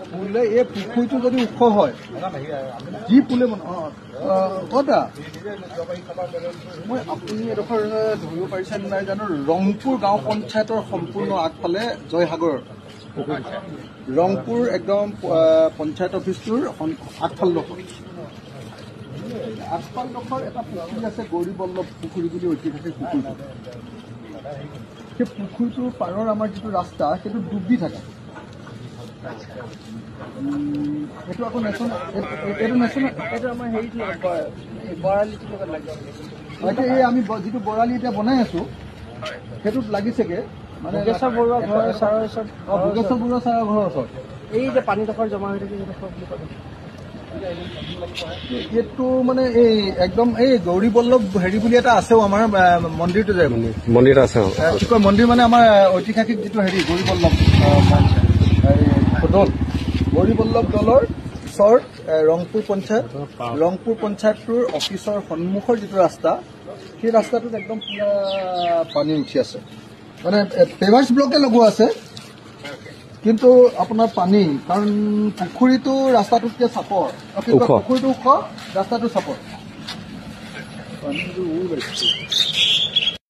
পুলে এই পুখুৰীটো যদি ওখ হয় যি পুলে কটা মই আপুনি এডোখৰ ধৰিব পাৰিছে নাই জানো ৰংপুৰ গাঁও পঞ্চায়তৰ সম্পূৰ্ণ আগফালে জয়সাগৰ ৰংপুৰ একদম পঞ্চায়ত অফিচটোৰ আগফালডোখৰ এটা পুখুৰী আছে গৌৰী বল্লভ পুখুৰী বুলি ঐতিহাসিক পুখুৰীটো সেই পুখুৰীটোৰ পাৰৰ আমাৰ যিটো ৰাস্তা সেইটো ডুবি থাকে এইটো আকৌ এইটো আমাৰ হেৰিটো বৰালিটোৰ লগত লাগি এই আমি যিটো বৰালি এতিয়া বনাই আছো সেইটোত লাগিছেগে মানে ভোগেশ্বৰ বৰুৱা ঘৰৰ ছাৰৰ ওচৰত এই যে পানীডোখৰ জমা হৈ থাকে এইটো মানে এই একদম এই গৌৰী বল্লভ হেৰি বুলি এটা আছেও আমাৰ মন্দিৰটো যে মন্দিৰ আছে মন্দিৰ মানে আমাৰ ঐতিহাসিক যিটো হেৰি গৌৰী বল্লভ দল গৌৰী বল্লভ দলৰ ওচৰত ৰংপুৰ পঞ্চায়তটোৰ অফিচৰ সন্মুখৰ যিটো ৰাস্তা সেই ৰাস্তাটোত একদম পুৰা পানী উঠি আছে মানে পেভাৰ্ছ ব্লকে লগোৱা আছে কিন্তু আপোনাৰ পানী কাৰণ পুখুৰীটো ৰাস্তাটোতকে চাপৰ পুখুৰীটো ওখ ৰাস্তাটো চাপৰ পানীটো